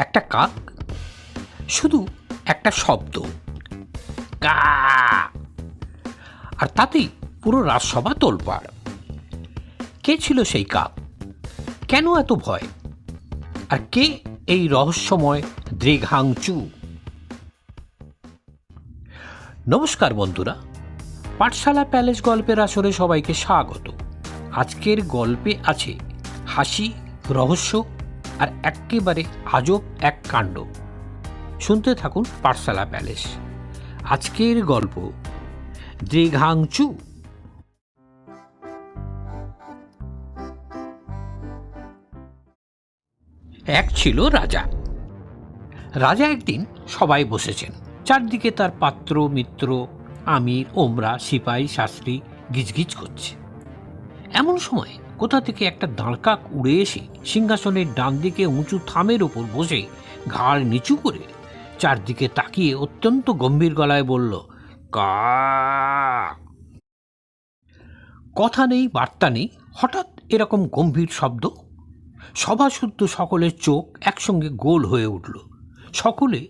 একটা কাক, শুধু একটা শব্দ, কা, আর তাতেই পুরো রাজসভা তোলপাড়। কে ছিল সেই কাক? কেন এত ভয়? আর কে এই রহস্যময় দ্রেঘাংচু? নমস্কার বন্ধুরা, পাঠশালা প্যালেস গল্পের আসরে সবাইকে স্বাগত। আজকের গল্পে আছে হাসি, রহস্য আর একেবারে আজব এক কাণ্ড। শুনতে থাকুন পাঠশালা প্যালেস। আজকের গল্প দ্রেঘাংচু। এক ছিল রাজা। রাজা একদিন সবাই বসেছেন, চারদিকে তার পাত্র মিত্র, আমির, ওমরা, সিপাহী, শাস্ত্রী গিজগিজ করছে। এমন সময় কোথা থেকে একটা দাঁড়কাক উড়ে এসে সিংহাসনের ডান দিকে উঁচু থামের ওপর বসে ঘাড় নিচু করে চারদিকে তাকিয়ে অত্যন্ত গম্ভীর গলায় বলল, কা। কথা নেই, বার্তা নেই, হঠাৎ এরকম গম্ভীর শব্দ। সভাসুদ্ধ সকলের চোখ একসঙ্গে গোল হয়ে উঠল। সকলে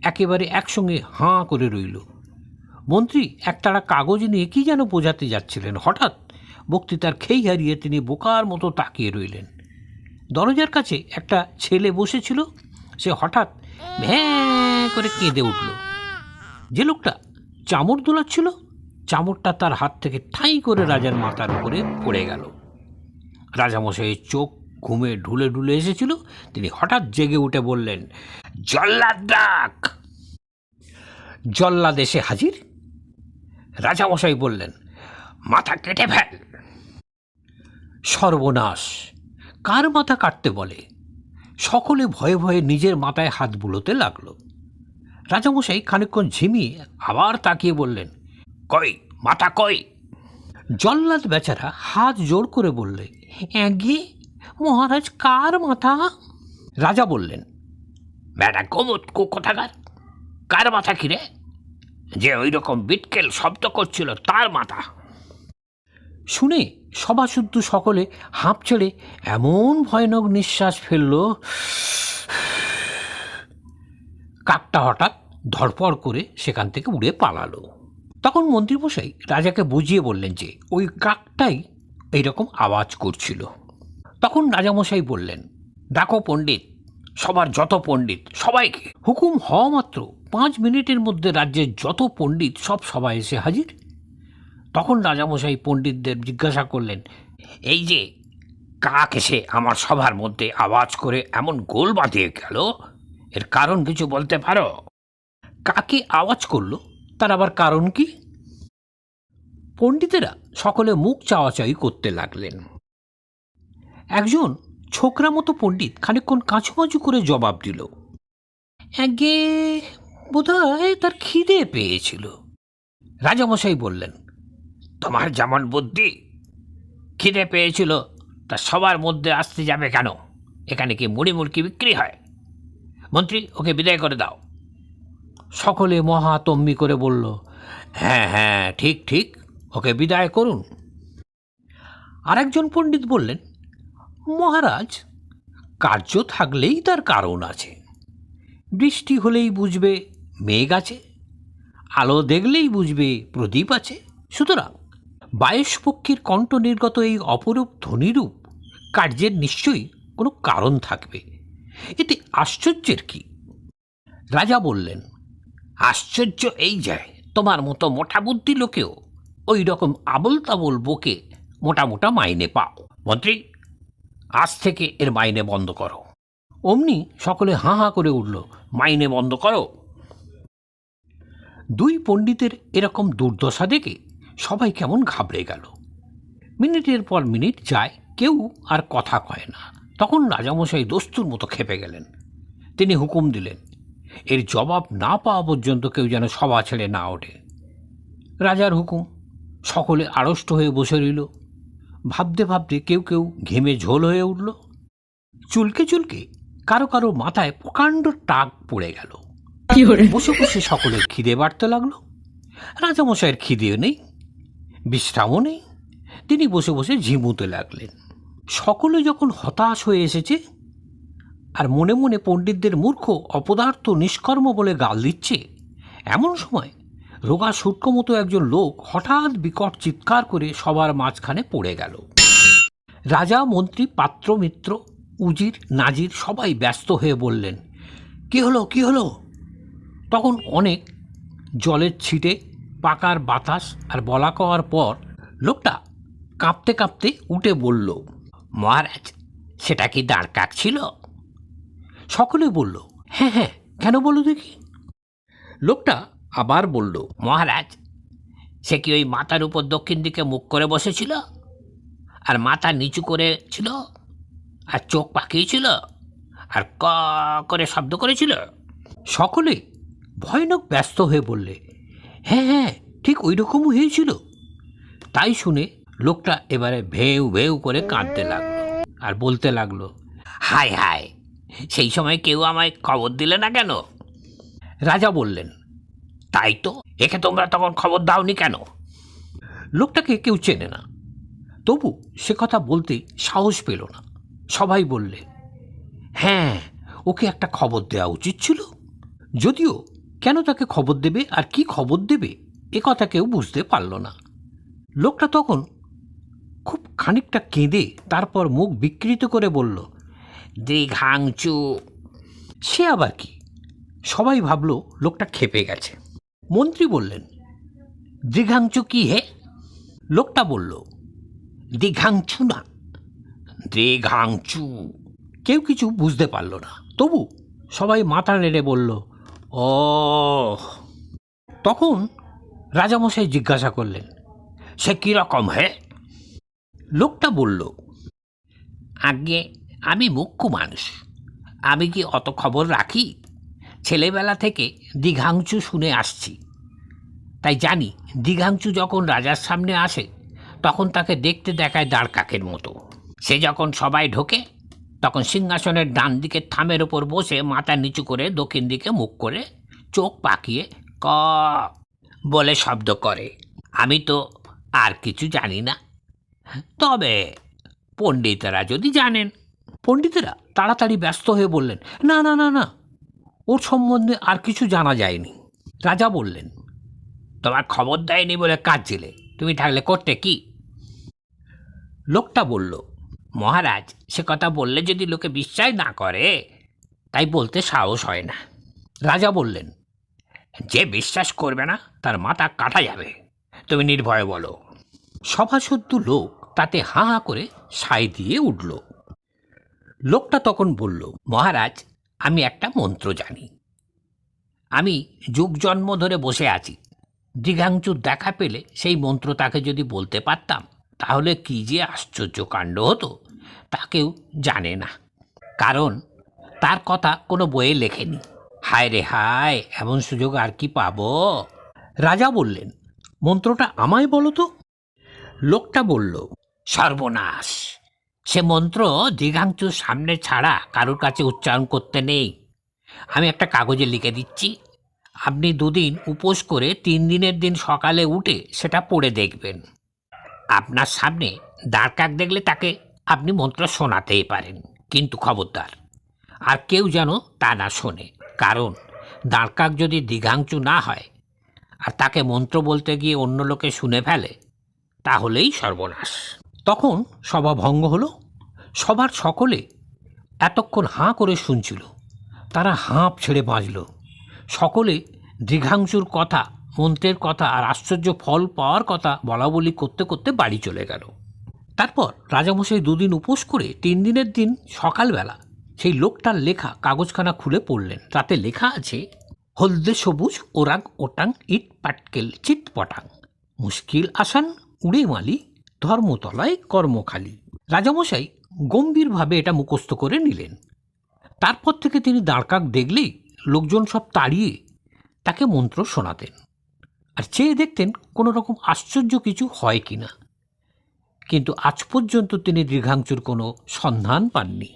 একেবারে একসঙ্গে হাঁ করে রইল। মন্ত্রী একতাড়া কাগজ নিয়ে কি যেন বোঝাতে যাচ্ছিলেন। হঠাৎ বক্তৃতার খেই হারিয়ে তিনি বোকার মতো তাকিয়ে রইলেন। দরজার কাছে একটা ছেলে বসেছিল, সে হঠাৎ ভ্যাঁ করে কেঁদে উঠল। যে লোকটা চামড় দোলাচ্ছিল, চামড়টা তার হাত থেকে ঠাঁই করে রাজার মাথার উপরে পড়ে গেল। রাজামশাইয়ের চোখ ঘুমে ঢুলে ঢুলে এসেছিল। তিনি হঠাৎ জেগে উঠে বললেন, জল্লাদ ডাক। জল্লাদ এসে হাজির। রাজামশাই বললেন, মাথা কেটে ফেল। সর্বনাশ! কার মাথা কাটতে বলে? সকলে ভয়ে ভয়ে নিজের মাথায় হাত বুলোতে লাগলো। রাজামশাই খানিকক্ষণ ঝিমিয়ে আবার তাকিয়ে বললেন, কই মাথা কই? জল্লাদ বেচারা হাত জোড় করে বললে, এগে মহারাজ, কার মাথা? রাজা বললেন, বেটা গোমত কোথাকার, কার মাথা কিরে? যে ওই রকম বিটকেল শব্দ করছিল তার মাথা। শুনে সভাসুদ্ধ সকলে হাঁপ ছেড়ে এমন ভয়ানক নিঃশ্বাস ফেলল, কাকটা হঠাৎ ধড়পড় করে সেখান থেকে উড়ে পালালো। তখন মন্ত্রীমশাই রাজাকে বুঝিয়ে বললেন যে ওই কাকটাই এইরকম আওয়াজ করছিল। তখন রাজামশাই বললেন, ডাকো পণ্ডিত, সবার যত পণ্ডিত সবাইকে। হুকুম হওয়া মাত্র 5 মিনিটের মধ্যে রাজ্যের যত পণ্ডিত সব সবাই এসে হাজির। তখন রাজামশাই পণ্ডিতদের জিজ্ঞাসা করলেন, এই যে কাক এসে আমার সভার মধ্যে আওয়াজ করে এমন গোল বাঁধিয়ে গেল, এর কারণ কিছু বলতে পারো? কাকে আওয়াজ করলো তার আবার কারণ কি? পণ্ডিতেরা সকলে মুখ চাওয়াচাই করতে লাগলেন। একজন ছোকরা মতো পণ্ডিত খানিকক্ষণ কাঁচুমাচু করে জবাব দিল, আগে বোধহয় তার খিদে পেয়েছিল। রাজামশাই বললেন, তোমার যেমন বুদ্ধি, খিদে পেয়েছিল তা সবার মধ্যে আসতে যাবে কেন? এখানে কি মুড়ি মুড়কি বিক্রি হয়? মন্ত্রী, ওকে বিদায় করে দাও। সকলে মহা তম্বি করে বলল, হ্যাঁ হ্যাঁ, ঠিক ঠিক, ওকে বিদায় করুন। আরেকজন পণ্ডিত বললেন, মহারাজ, কার্য থাকলেই তার কারণ আছে। বৃষ্টি হলেই বুঝবে মেঘ আছে, আলো দেখলেই বুঝবে প্রদীপ আছে। সুতরাং বায়ুষ্পক্ষীর কণ্ঠ নির্গত এই অপরূপ ধ্বনিরূপ কার্যের নিশ্চয়ই কোনো কারণ থাকবে। এতে আশ্চর্যের কি? রাজা বললেন, আশ্চর্য এই যায় তোমার মতো মোটা বুদ্ধি লোকেও ওই রকম আবল তাবল বকে মোটা মোটা মাইনে পাও। মন্ত্রী, আজ থেকে এর মাইনে বন্ধ করো। অমনি সকলে হাঁ হাঁ করে উঠল, মাইনে বন্ধ করো। দুই পণ্ডিতের এরকম দুর্দশা দেখে সবাই কেমন ঘাবড়ে গেল। মিনিটের পর মিনিট যায়, কেউ আর কথা কয় না। তখন রাজামশাই দস্তুর মতো খেপে গেলেন। তিনি হুকুম দিলেন, এর জবাব না পাওয়া পর্যন্ত কেউ যেন সভা ছেড়ে না ওঠে। রাজার হুকুম। সকলে আড়ষ্ট হয়ে বসে রইল। ভাবতে ভাবতে কেউ কেউ ঘেমে ঝোল হয়ে উঠল। চুলকে চুলকে কারো কারো মাথায় প্রকাণ্ড টাক পড়ে গেল। বসে বসে সকলের খিদে বাড়তে লাগলো। রাজামশাইয়ের খিদেও নেই, বিশ্রামও নেই। তিনি বসে বসে ঝিমুতে লাগলেন। সকলে যখন হতাশ হয়ে এসেছে, আর মনে মনে পণ্ডিতদের মূর্খ, অপদার্থ, নিষ্কর্ম বলে গাল দিচ্ছে। এমন সময় রোগা শুটকো মতো একজন লোক হঠাৎ বিকট চিৎকার করে সবার মাঝখানে পড়ে গেল। রাজা, মন্ত্রী, পাত্র, মিত্র, উজির, নাজির সবাই ব্যস্ত হয়ে বললেন, কি হলো, কি হলো? তখন অনেক জলের ছিটে, পাকার বাতাস আর বলা কওয়ার পর লোকটা কাঁপতে কাঁপতে উঠে বলল, মহারাজ, সেটা কি দাঁড় কাক ছিল? সকলে বলল, হ্যাঁ হ্যাঁ, কেন বলো দেখি। লোকটা আবার বলল, মহারাজ, সে কি ওই মাথার উপর দক্ষিণ দিকে মুখ করে বসেছিল, আর মাথা নিচু করেছিল, আর চোখ পাকিয়েছিল, আর ক করে শব্দ করেছিল? সকলে ভয়ানক ব্যস্ত হয়ে বললে, হ্যাঁ হ্যাঁ, ঠিক ওই রকমই হয়েছিল। তাই শুনে লোকটা এবারে ভেউ ভেউ করে কাঁদতে লাগলো আর বলতে লাগলো, হায় হায়, সেই সময় কেউ আমায় খবর দিলে না কেন? রাজা বললেন, তাই তো, একে তোমরা তখন খবর দাওনি কেন? লোকটাকে কেউ চেনে না, তবু সে কথা বলতে সাহস পেল না। সবাই বললে, হ্যাঁ, ওকে একটা খবর দেওয়া উচিত ছিল। যদিও কেন তাকে খবর দেবে আর কি খবর দেবে, এ কথা কেউ বুঝতে পারল না। লোকটা তখন খুব খানিকটা কেঁদে তারপর মুখ বিকৃত করে বলল, দীঘাংচু। সে আবার কি? সবাই ভাবল লোকটা ক্ষেপে গেছে। মন্ত্রী বললেন, দীঘাংচু কি হে? লোকটা বলল, দীঘাংচু না, দীঘাংচু। কেউ কিছু বুঝতে পারল না, তবু সবাই মাথা নেড়ে বলল, ও। তখন রাজামশাই জিজ্ঞাসা করলেন, সে কীরকম হে? লোকটা বলল, আগে আমি মুখ্য মানুষ, আমি কি অত খবর রাখি? ছেলেবেলা থেকে দীঘাংচু শুনে আসছি, তাই জানি দীঘাংচু যখন রাজার সামনে আসে তখন তাকে দেখতে দেখায় দাঁড় কাকের মতো। সে যখন সবাই ঢোকে তখন সিংহাসনের ডান দিকের থামের ওপর বসে মাথা নিচু করে দক্ষিণ দিকে মুখ করে চোখ পাকিয়ে ক বলে শব্দ করে। আমি তো আর কিছু জানি না, তবে পণ্ডিতেরা যদি জানেন। পণ্ডিতেরা তাড়াতাড়ি ব্যস্ত হয়ে বললেন, না না না না, ওর সম্বন্ধে আর কিছু জানা যায়নি। রাজা বললেন, তোমার খবর দেয়নি বলে কাঁদছিলে, তুমি থাকলে করতে কি? লোকটা বলল, মহারাজ, সে কথা বললে যদি লোকে বিশ্বাস না করে, তাই বলতে সাহস হয় না। রাজা বললেন, যে বিশ্বাস করবে না তার মাথা কাটা যাবে, তুমি নির্ভয়ে বলো। সভাসদ্য লোক তাতে হাঁ হাঁ করে সায় দিয়ে উঠল। লোকটা তখন বলল, মহারাজ, আমি একটা মন্ত্র জানি। আমি যুগ জন্ম ধরে বসে আছি, দীঘাংচুর দেখা পেলে সেই মন্ত্র তাকে যদি বলতে পারতাম তাহলে কি যে আশ্চর্য কাণ্ড হতো, তা কেউ জানে না, কারণ তার কথা কোনো বইয়ে লেখেনি। হায় রে হায়, এমন সুযোগ আর কি পাবো? রাজা বললেন, মন্ত্রটা আমায় বলো তো। লোকটা বলল, সর্বনাশ, সে মন্ত্র দীঘাংচুর সামনে ছাড়া কারোর কাছে উচ্চারণ করতে নেই। আমি একটা কাগজে লিখে দিচ্ছি, আপনি 2 দিন উপোস করে 3 দিনের দিন সকালে উঠে সেটা পড়ে দেখবেন। আপনার সামনে দাঁড় কাক দেখলে তাকে আপনি মন্ত্র শোনাতেই পারেন, কিন্তু খবরদার আর কেউ যেন তা না শোনে, কারণ দাঁড় কাক যদি দীঘাংচু না হয় আর তাকে মন্ত্র বলতে গিয়ে অন্য লোকে শুনে ফেলে, তাহলেই সর্বনাশ। তখন সভা ভঙ্গ হলো। সবার সকলে এতক্ষণ হাঁ করে শুনছিল, তারা হাঁপ ছেড়ে বাঁচল। সকলে দীঘাংশুর কথা, মন্ত্রের কথা আর আশ্চর্য ফল পাওয়ার কথা বলা বলি করতে করতে বাড়ি চলে গেল। তারপর রাজামশাই 2 দিন উপোস করে 3 দিনের দিন সকালবেলা সেই লোকটার লেখা কাগজখানা খুলে পড়লেন। তাতে লেখা আছে, হলদে সবুজ ওরাং ওটাং ইট পাটকেল চিট পটাং, মুশকিল আসান উড়ে মালি, ধর্মতলায় কর্মখালি। রাজামশাই গম্ভীরভাবে এটা মুখস্থ করে নিলেন। তারপর থেকে তিনি দাঁড়কাক দেখলেই লোকজন সব তাড়িয়ে তাকে মন্ত্র শোনাতেন আর চেয়ে দেখতেন কোনো রকম আশ্চর্য কিছু হয় কি না। কিন্তু আজ পর্যন্ত তিনি দীঘাংচুর কোনো সন্ধান পাননি।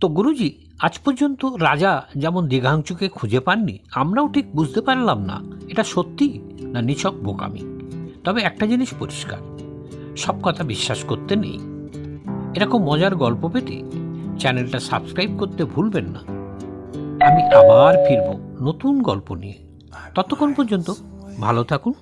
তো গুরুজি, আজ পর্যন্ত রাজা যেমন দীঘাংচুকে খুঁজে পাননি, আমরাও ঠিক বুঝতে পারলাম না এটা সত্যি না নিছক বোকামি। তবে একটা জিনিস পরিষ্কার, সব কথা বিশ্বাস করতে নেই। এরকম মজার গল্প পেতে চ্যানেলটা সাবস্ক্রাইব করতে ভুলবেন না। আমি আবার ফিরব নতুন গল্প নিয়ে। ততক্ষণ পর্যন্ত ভালো থাকুন,